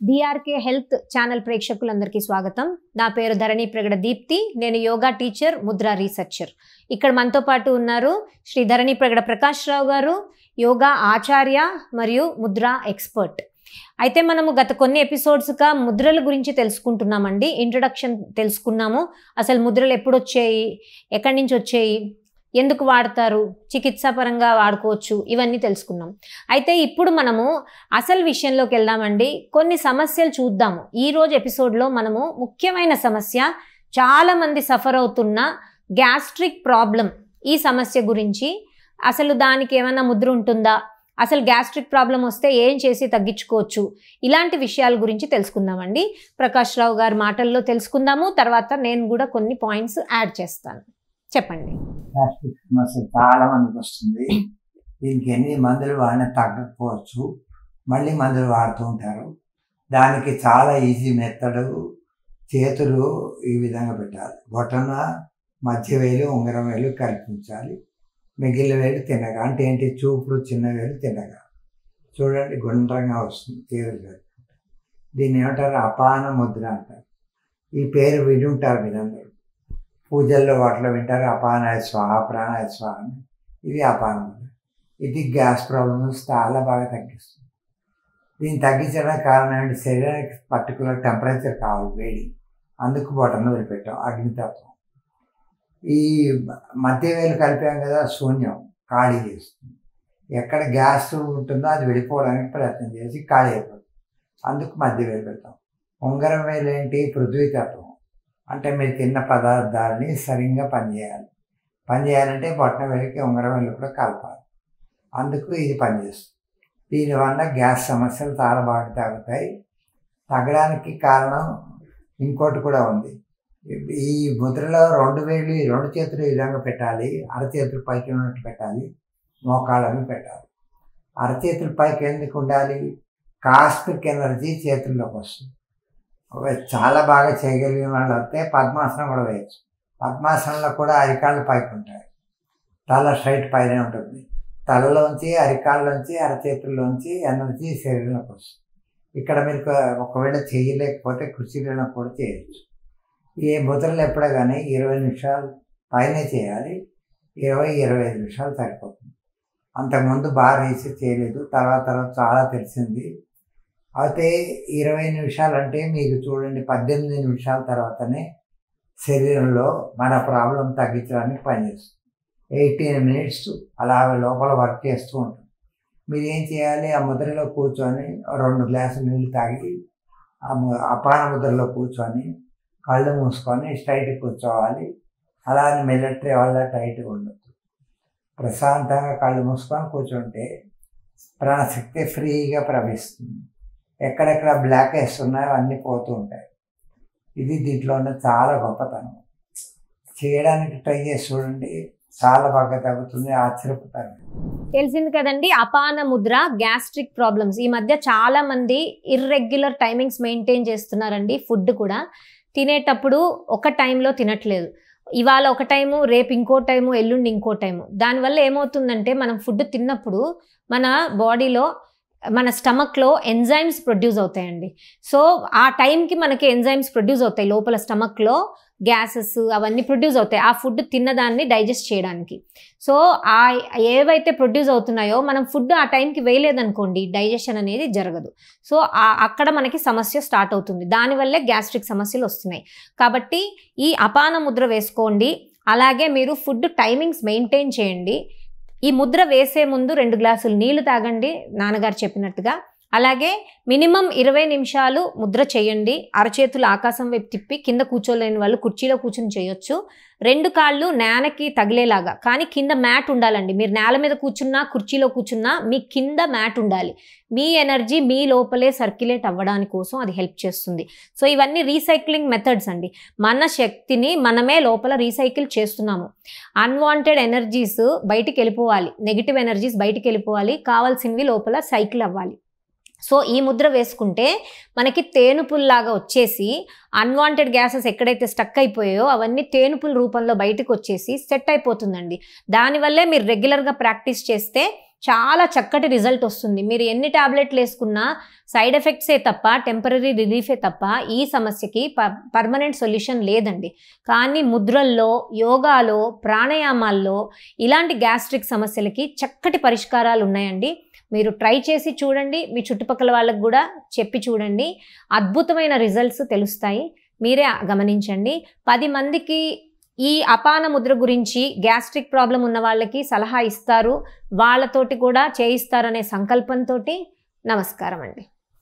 BRK health channel ప్రేక్షకులందరికీ స్వాగతం. నా పేరు ధరణి ప్రగడ దీప్తి. నేను యోగా టీచర్, ముద్రా రీసెర్చర్. ఇక్కడ మనతో పాటు ఉన్నారు శ్రీ ధరణి ప్రగడ ప్రకాష్ రావు గారు, యోగా ఆచార్య మరియు ముద్రా ఎక్స్పర్ట్. అయితే మనము గత కొన్ని ఎపిసోడ్స్గా ముద్రల గురించి తెలుసుకుంటున్నామండి. ఇంట్రొడక్షన్ తెలుసుకున్నాము. అసలు ముద్రలు ఎప్పుడు వచ్చాయి, ఎక్కడి నుంచి వచ్చాయి, ఎందుకు వాడతారు, చికిత్సాపరంగా వాడుకోవచ్చు, ఇవన్నీ తెలుసుకున్నాం. అయితే ఇప్పుడు మనము అసలు విషయంలోకి వెళ్దామండి. కొన్ని సమస్యలు చూద్దాము. ఈరోజు ఎపిసోడ్లో మనము ముఖ్యమైన సమస్య, చాలామంది సఫర్ అవుతున్న గ్యాస్ట్రిక్ ప్రాబ్లం, ఈ సమస్య గురించి, అసలు దానికి ఏమైనా ముద్ర ఉంటుందా, అసలు గ్యాస్ట్రిక్ ప్రాబ్లం వస్తే ఏం చేసి తగ్గించుకోవచ్చు, ఇలాంటి విషయాల గురించి తెలుసుకుందామండి. ప్రకాష్ రావు గారి మాటల్లో తెలుసుకుందాము. తర్వాత నేను కూడా కొన్ని పాయింట్స్ యాడ్ చేస్తాను. చెప్పండి. గ్యాస్ట్రిక్ సమస్య చాలా మందికి వస్తుంది. దీనికి ఎన్ని మందులు వాడినా తగ్గకపోవచ్చు, మళ్ళీ మందులు వాడుతూ ఉంటారు. దానికి చాలా ఈజీ మెథడ్, చేతులు ఈ విధంగా పెట్టాలి. బొటన, మధ్య వేలు, ఉంగరం వేలు కల్పించాలి. మిగిలిన వేలు తిన్నగా, అంటే ఏంటి, చూపులు చిన్న వేలు తిన్నగా. చూడండి, గుండ్రంగా వస్తుంది చేతులు కలుపుకుంటే. దీన్ని ఏమంటారు, అపాన ముద్ర అంటారు. ఈ పేరు విని ఉంటారు మీరందరూ, పూజల్లో వాటిలో వింటారు. అపానాయ స్వాహ, ప్రాణాయ స్వాహ అని. ఇది అపాన ముద్ర. ఇది గ్యాస్ ప్రాబ్లమ్స్ చాలా బాగా తగ్గిస్తుంది. దీన్ని తగ్గించడానికి కారణం ఏంటి, శరీరానికి పర్టికులర్ టెంపరేచర్ కావాలి, వేడి. అందుకు బొటన వదిలిపెట్టాం, అగ్నితత్వం. ఈ మధ్య వేలు కలిపాం కదా, శూన్యం, ఖాళీ చేస్తుంది. ఎక్కడ గ్యాస్ ఉంటుందో అది వెళ్ళిపోవడానికి ప్రయత్నం చేసి ఖాళీ అయిపోతుంది. అందుకు మధ్య వేలు పెడతాం. ఉంగరం వేలు ఏంటి, పృథ్వీతత్వం. అంటే మీరు తిన్న పదార్థాలని సరిగ్గా పనిచేయాలి. పనిచేయాలంటే బొటన వేలికి ఉంగరం వేలు కూడా కలపాలి. అందుకు ఇది పనిచేస్తుంది. దీనివల్ల గ్యాస్ సమస్యలు చాలా బాగా తగ్గుతాయి. తగ్గడానికి కారణం ఇంకోటి కూడా ఉంది. ఈ ముద్రలో రెండు వేలు, రెండు చేతులు ఈ విధంగా పెట్టాలి. అరచేతులు పైకి ఉన్నట్టు పెట్టాలి, మోకాళ్ళని పెట్టాలి. అరచేతులు పైకి ఎందుకు ఉండాలి, కాస్మిక్ ఎనర్జీ చేతుల్లోకి వస్తుంది. చాలా బాగా చేయగలిగిన వాళ్ళు అయితే పద్మాసనం కూడా వేయచ్చు. పద్మాసనంలో కూడా అరికాళ్ళు పైకి ఉంటాయి, తల స్ట్రైట్ పైనే ఉంటుంది. తలలోంచి, అరికాళ్ళలోంచి, అరచేతుల్లోంచి ఎనర్జీ శరీరంలోకి వస్తుంది. ఇక్కడ మీరు ఒకవేళ చేయలేకపోతే కుర్చీలో కూడా చేయొచ్చు. ఈ ముద్రలు ఎప్పుడే కానీ 20 నిమిషాలు పైనే చేయాలి. 20-25 నిమిషాలు సరిపోతుంది. అంతకుముందు బాగా రీసెర్చ్ చేయలేదు, తర్వాత చాలా తెలిసింది. అయితే 20 నిమిషాలు అంటే మీకు చూడండి, 18 నిమిషాల తర్వాతనే శరీరంలో మన ప్రాబ్లం తగ్గించడానికి పనిచేస్తుంది. 18 మినిట్స్ అలా లోపల వర్క్ చేస్తూ ఉంటుంది. మీరు ఏం చేయాలి, ఆ ముద్రలో కూర్చొని 2 గ్లాసులు నీళ్ళు తాగి, అపాన ముద్రలో కూర్చొని కళ్ళు మూసుకొని స్ట్రైట్ కూర్చోవాలి. అలానే మిలిటరీ వల్ల టైట్గా ఉండదు. ప్రశాంతంగా కళ్ళు మూసుకొని కూర్చుంటే ప్రాణశక్తి ఫ్రీగా ప్రవహిస్తుంది. ఎక్కడెక్కడ బ్లాక్ హెడ్స్ ఉన్నాయో అన్నీ పోతూ ఉంటాయి. ఇది దీంట్లో ఉన్న చాలా గొప్పతనం. చేయడానికి ట్రై చేసి చూడండి, చాలా బాగా తగ్గుతుంది, ఆశ్చర్యపోతారు. తెలిసింది కదండి, అపాన ముద్ర, గ్యాస్ట్రిక్ ప్రాబ్లమ్స్. ఈ మధ్య చాలా మంది ఇర్రెగ్యులర్ టైమింగ్స్ మెయింటైన్ చేస్తున్నారండి. ఫుడ్ కూడా తినేటప్పుడు ఒక టైంలో తినట్లేదు. ఇవాళ ఒక టైము, రేపు ఇంకో టైము, ఎల్లుండి ఇంకో టైము. దానివల్ల ఏమవుతుందంటే, మనం ఫుడ్ తిన్నప్పుడు మన బాడీలో, మన స్టమక్లో ఎంజైమ్స్ ప్రొడ్యూస్ అవుతాయండి. సో ఆ టైంకి మనకి ఎంజైమ్స్ ప్రొడ్యూస్ అవుతాయి లోపల స్టమక్లో, గ్యాసెస్ అవన్నీ ప్రొడ్యూస్ అవుతాయి ఆ ఫుడ్ తిన్నదాన్ని డైజెస్ట్ చేయడానికి. సో ఆ ఏవైతే ప్రొడ్యూస్ అవుతున్నాయో, మనం ఫుడ్ ఆ టైంకి వేయలేదనుకోండి, డైజెషన్ అనేది జరగదు. సో అక్కడ మనకి సమస్య స్టార్ట్ అవుతుంది. దానివల్లే గ్యాస్ట్రిక్ సమస్యలు వస్తున్నాయి. కాబట్టి ఈ అపాన ముద్ర వేసుకోండి. అలాగే మీరు ఫుడ్ టైమింగ్స్ మెయింటైన్ చేయండి. ఈ ముద్ర వేసే ముందు 2 గ్లాసులు నీళ్లు తాగండి, నాన్నగారు చెప్పినట్టుగా. అలాగే మినిమం 20 నిమిషాలు ముద్ర చేయండి. అరచేతులు ఆకాశం వైపు తిప్పి, కింద కూర్చోలేని వాళ్ళు కుర్చీలో కూర్చొని చేయొచ్చు. 2 కాళ్ళు నేలకి తగిలేలాగా, కానీ కింద మ్యాట్ ఉండాలండి. మీరు నేల మీద కూర్చున్నా, కుర్చీలో కూర్చున్నా, మీ కింద మ్యాట్ ఉండాలి. మీ ఎనర్జీ మీ లోపలే సర్క్యులేట్ అవ్వడానికి కోసం అది హెల్ప్ చేస్తుంది. సో ఇవన్నీ రీసైక్లింగ్ మెథడ్స్ అండి. మన శక్తిని మనమే లోపల రీసైకిల్ చేస్తున్నాము. అన్వాంటెడ్ ఎనర్జీస్ బయటికి వెళ్ళిపోవాలి, నెగిటివ్ ఎనర్జీస్ బయటికి వెళ్ళిపోవాలి, కావాల్సినవి లోపల సైకిల్ అవ్వాలి. సో ఈ ముద్ర వేసుకుంటే మనకి తేనుపుల్లాగా వచ్చేసి, అన్వాంటెడ్ గ్యాసెస్ ఎక్కడైతే స్టక్ అయిపోయాయో అవన్నీ తేనుపుల రూపంలో బయటకు వచ్చేసి సెట్ అయిపోతుందండి. దానివల్లే మీరు రెగ్యులర్గా ప్రాక్టీస్ చేస్తే చాలా చక్కటి రిజల్ట్ వస్తుంది. మీరు ఎన్ని టాబ్లెట్లు వేసుకున్నా సైడ్ ఎఫెక్ట్సే తప్ప, టెంపరరీ రిలీఫే తప్ప ఈ సమస్యకి పర్మనెంట్ సొల్యూషన్ లేదండి. కానీ ముద్రల్లో, యోగాలో, ప్రాణాయామాల్లో ఇలాంటి గ్యాస్ట్రిక్ సమస్యలకి చక్కటి పరిష్కారాలు ఉన్నాయండి. మీరు ట్రై చేసి చూడండి, మీ చుట్టుపక్కల వాళ్ళకు కూడా చెప్పి చూడండి. అద్భుతమైన రిజల్ట్స్ తెలుస్తాయి, మీరే గమనించండి. 10 మందికి ఈ అపాన ముద్ర గురించి, గ్యాస్ట్రిక్ ప్రాబ్లం ఉన్న వాళ్ళకి సలహా ఇస్తారు, వాళ్ళతోటి కూడా చేయిస్తారనే సంకల్పంతో నమస్కారం అండి.